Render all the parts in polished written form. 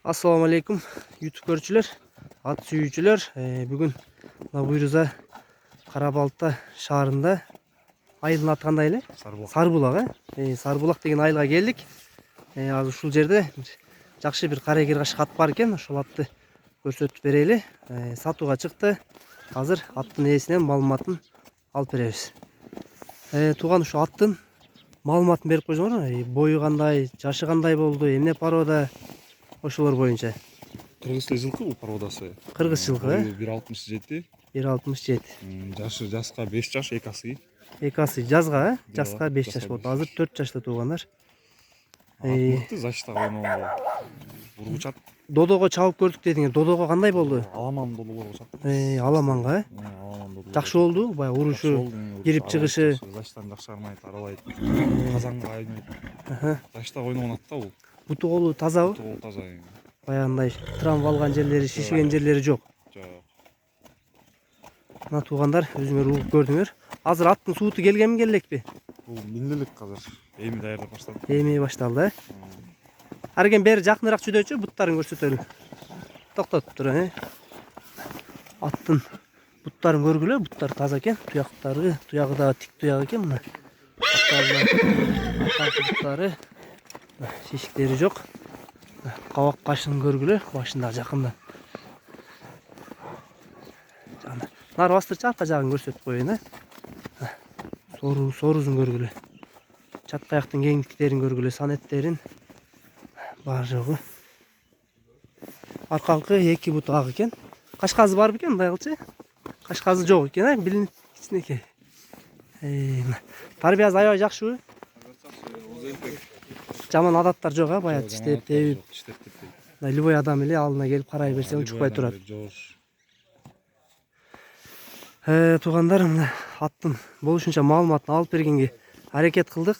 Assalamu alaikum YouTube көрүүчүлөр, ат сүйүүчүлөр. Бүгүн Буйруза Карабалта шаарында айылдын аты кандай эле? Сарбулак. Сарбулак деген айылга келдик. Азыр ушул жерде жакшы бир карайгер каш ат бар экен. Ошол атты көрсөтүп берели. Сатууга чыкты. Азыр аттын ээсинен маалыматын алып беребиз. Тууган ушу аттын маалыматын берип койсоңор, бою кандай, жашы кандай болду, эмне парода, ошолор боюнча. Кыргыз жылкы бул породасы. Кыргыз жылкы, 1.67. 1.67. Жашы жаска 5 жаш, экасы. Экасы жазга, жаска 5 жаш болду. Азыр 4 жашта туугандар. Мыкты зачта ойногонго. Ургучат. Додого чабып көрдүк дедиңер. Додого кандай болду? Аламан долуулар чап. Аламанга, Аламан долуу. жакшы болду. Баягы урушу, кирип чыгышы. Зачтан жакшы армайт, аралайт. Казанга ойнойт. Зачта ойногон ат да бул. Буту колу тазабы? Буту таза. Баягындай травма алган жерлери, шишиген жерлери жок. Жок. Мына туугандар, өзүңөр угуп көрдүңөр. Азыр аттын сууту келгенби, келелекпи? Бул миндилик азыр. Эми даярдап баштадым. Эми башталды, Арген бери жакыныраак чүйдөчү, буттарын көрсөтөлү. Токтотуп тур, Аттын буттарын көргүлө, буттар таза экен. Туягы да тик туяк экен мына. Буттары шишиктери жок. Кабак кашын көргүлө, башында жакында. Нар бастырчы арка жагын көрсөтүп коеюн, Соорузун көргүлө. Чатка аяктын кеңдиктерин көргүлө, санеттерин. Бар жогу. Аркаңкы 2 буту ак экен. Кашказы бар бекен мындай кылчы? Кашказы жок экен, билинип кичинекей. Тарбиясы аябай жакшыбы? Жаман адаттар жок, баягы тиштеп, тебип. Любой адам эле алдына келип карай берсе учукпай турат. Туугандар, мына аттын болушунча маалыматын алып бергенге аракет кылдык.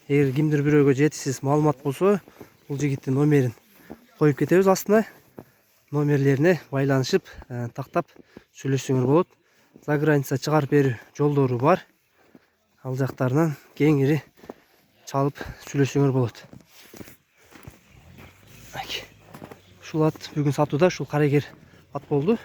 Эгер кимдир бирөөгө жетишсиз маалымат болсо, бул жигиттин номерин коюп кетебиз астына. Номерлерине байланышып, тактап сүйлөшсөңөр болот. За граница чыгарып берүү жолдору бар. Ал жактарынан кеңири чалып сүйлөшсөңөр болот. Ушул ат бүгүн сатууда, ушул карайгер ат болду.